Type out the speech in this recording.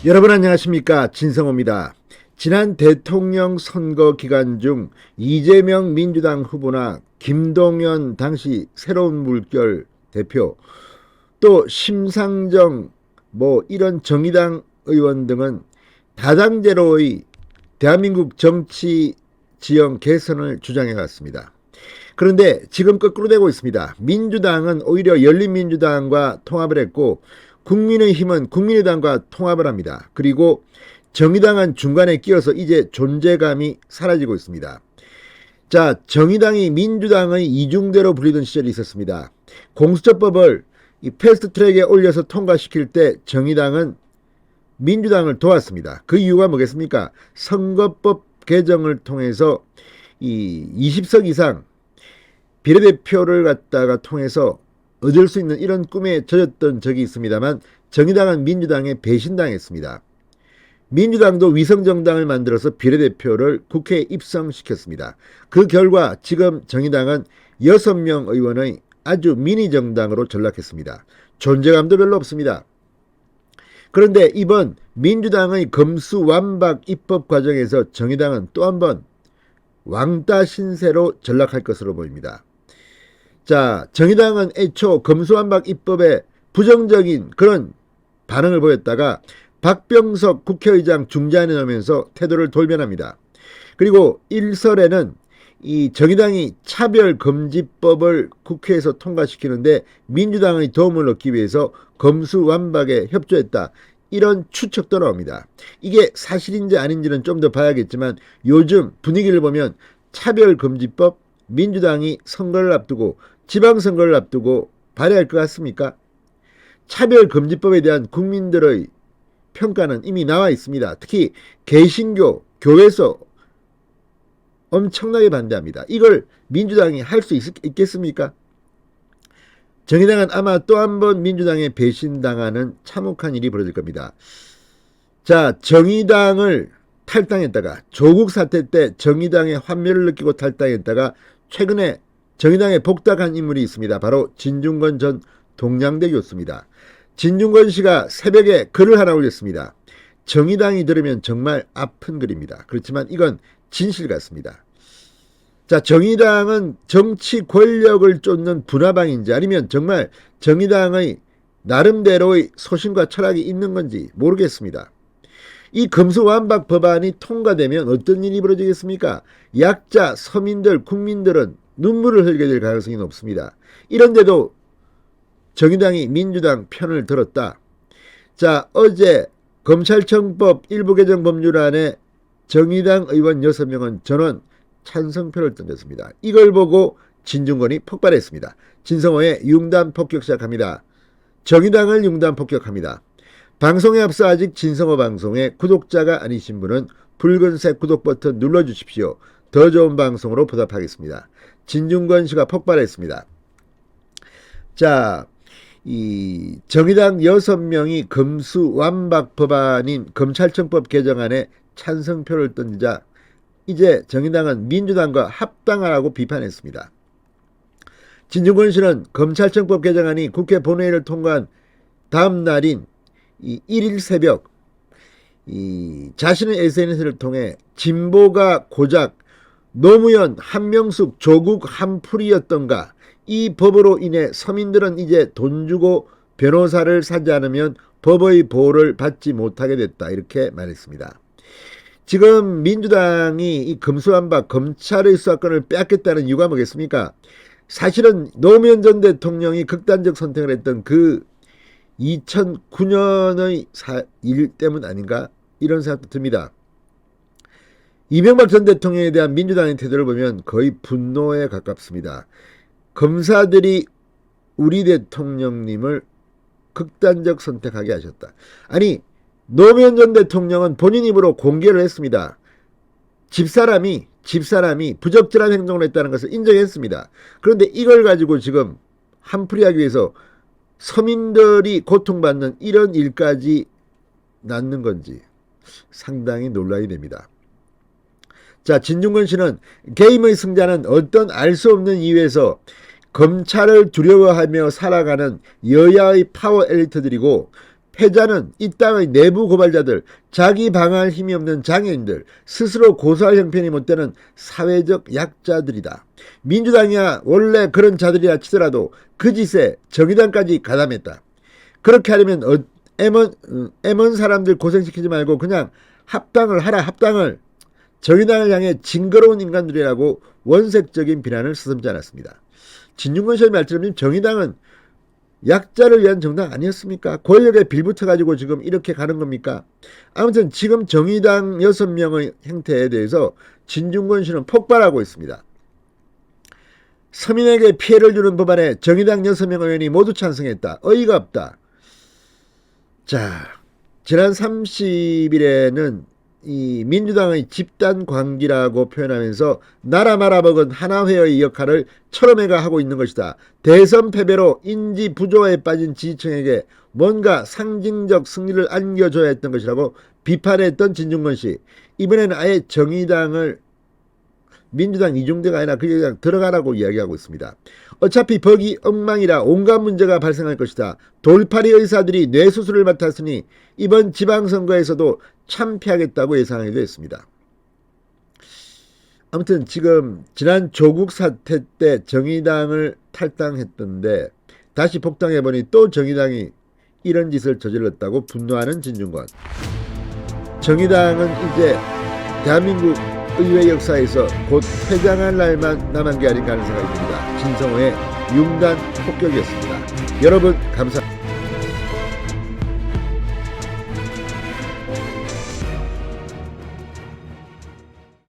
여러분 안녕하십니까, 진성호입니다. 지난 대통령 선거 기간 중 이재명 민주당 후보나 김동연 당시 새로운 물결 대표, 또 심상정 이런 정의당 의원 등은 다당제로의 대한민국 정치 지형 개선을 주장해 갔습니다. 그런데 지금 거꾸로 되고 있습니다. 민주당은 오히려 열린민주당과 통합을 했고, 국민의힘은 국민의당과 통합을 합니다. 그리고 정의당은 중간에 끼어서 이제 존재감이 사라지고 있습니다. 자, 정의당이 민주당의 이중대로 불리던 시절이 있었습니다. 공수처법을 이 패스트트랙에 올려서 통과시킬 때 정의당은 민주당을 도왔습니다. 그 이유가 뭐겠습니까? 선거법 개정을 통해서 이 20석 이상 비례대표를 갖다가 통해서 얻을 수 있는 이런 꿈에 젖었던 적이 있습니다만, 정의당은 민주당에 배신당했습니다. 민주당도 위성정당을 만들어서 비례대표를 국회에 입성시켰습니다. 그 결과 지금 정의당은 6명 의원의 아주 미니 정당으로 전락했습니다. 존재감도 별로 없습니다. 그런데 이번 민주당의 검수완박 입법 과정에서 정의당은 또 한 번 왕따 신세로 전락할 것으로 보입니다. 자, 정의당은 애초 검수완박 입법에 부정적인 그런 반응을 보였다가 박병석 국회의장 중재안에 넣으면서 태도를 돌변합니다. 그리고 일설에는 이 정의당이 차별금지법을 국회에서 통과시키는데 민주당의 도움을 얻기 위해서 검수완박에 협조했다, 이런 추측도 나옵니다. 이게 사실인지 아닌지는 좀 더 봐야겠지만, 요즘 분위기를 보면 차별금지법 민주당이 선거를 앞두고, 지방선거를 앞두고 발의할 것 같습니까? 차별금지법에 대한 국민들의 평가는 이미 나와 있습니다. 특히 개신교, 교회에서 엄청나게 반대합니다. 이걸 민주당이 할 수 있겠습니까? 정의당은 아마 또 한 번 민주당에 배신당하는 참혹한 일이 벌어질 겁니다. 자, 정의당을 탈당했다가, 조국 사태 때 정의당의 환멸을 느끼고 탈당했다가 최근에 정의당에 복당한 인물이 있습니다. 바로 진중권 전 동양대 교수입니다. 진중권 씨가 새벽에 글을 하나 올렸습니다. 정의당이 들으면 정말 아픈 글입니다. 그렇지만 이건 진실 같습니다. 자, 정의당은 정치 권력을 쫓는 분화방인지, 아니면 정말 정의당의 나름대로의 소신과 철학이 있는 건지 모르겠습니다. 이 검수완박 법안이 통과되면 어떤 일이 벌어지겠습니까? 약자, 서민들, 국민들은 눈물을 흘리게 될 가능성이 높습니다. 이런데도 정의당이 민주당 편을 들었다. 자, 어제 검찰청법 일부 개정 법률안에 정의당 의원 6명은 전원 찬성표를 던졌습니다. 이걸 보고 진중권이 폭발했습니다. 진성호의 융단 폭격 시작합니다. 정의당을 융단 폭격합니다. 방송에 앞서 아직 진성호 방송에 구독자가 아니신 분은 붉은색 구독 버튼 눌러주십시오. 더 좋은 방송으로 보답하겠습니다. 진중권 씨가 폭발했습니다. 자, 이 정의당 6명이 검수완박 법안인 검찰청법 개정안에 찬성표를 던지자 이제 정의당은 민주당과 합당하라고 비판했습니다. 진중권 씨는 검찰청법 개정안이 국회 본회의를 통과한 다음 날인 이 1일 새벽 자신의 SNS를 통해 진보가 고작 노무현, 한명숙, 조국 한풀이였던가, 이 법으로 인해 서민들은 이제 돈 주고 변호사를 사지 않으면 법의 보호를 받지 못하게 됐다, 이렇게 말했습니다. 지금 민주당이 이 검수완박 검찰의 수사권을 빼앗겠다는 이유가 뭐겠습니까? 사실은 노무현 전 대통령이 극단적 선택을 했던 그 2009년의 일 때문 아닌가, 이런 생각도 듭니다. 이명박 전 대통령에 대한 민주당의 태도를 보면 거의 분노에 가깝습니다. 검사들이 우리 대통령님을 극단적 선택하게 하셨다. 아니, 노무현 전 대통령은 본인 입으로 공개를 했습니다. 집사람이 부적절한 행동을 했다는 것을 인정했습니다. 그런데 이걸 가지고 지금 한풀이하기 위해서 서민들이 고통받는 이런 일까지 낳는 건지 상당히 논란이 됩니다. 자, 진중권 씨는 게임의 승자는 어떤 알 수 없는 이유에서 검찰을 두려워하며 살아가는 여야의 파워 엘리트들이고, 패자는 이 땅의 내부 고발자들, 자기 방어할 힘이 없는 장애인들, 스스로 고소할 형편이 못 되는 사회적 약자들이다. 민주당이야 원래 그런 자들이라 치더라도 그 짓에 정의당까지 가담했다. 그렇게 하려면 애먼 사람들 고생시키지 말고 그냥 합당을 하라. 합당을. 정의당을 향해 징그러운 인간들이라고 원색적인 비난을 서슴지 않았습니다. 진중권 씨의 말처럼 정의당은 약자를 위한 정당 아니었습니까? 권력에 빌붙어가지고 지금 이렇게 가는 겁니까? 아무튼 지금 정의당 6명의 행태에 대해서 진중권 씨는 폭발하고 있습니다. 서민에게 피해를 주는 법안에 정의당 6명 의원이 모두 찬성했다. 어이가 없다. 자, 지난 30일에는 이 민주당의 집단 광기라고 표현하면서 나라 말아먹은 하나회의 역할을 철험회가 하고 있는 것이다. 대선 패배로 인지 부조화에 빠진 지지층에게 뭔가 상징적 승리를 안겨줘야 했던 것이라고 비판했던 진중권 씨. 이번에는 아예 정의당을 민주당 이중대가 아니라 그냥 들어가라고 이야기하고 있습니다. 어차피 벅이 엉망이라 온갖 문제가 발생할 것이다. 돌팔이 의사들이 뇌수술을 맡았으니 이번 지방선거에서도 참패하겠다고 예상하기도 했습니다. 아무튼 지금 지난 조국 사태 때 정의당을 탈당했던데 다시 복당해보니 또 정의당이 이런 짓을 저질렀다고 분노하는 진중권. 정의당은 이제 대한민국 의회 역사에서 곧 퇴장할 날만 남은 게 아닌가 하는 생각이 듭니다. 진성호의 융단 폭격이었습니다. 여러분 감사합니다.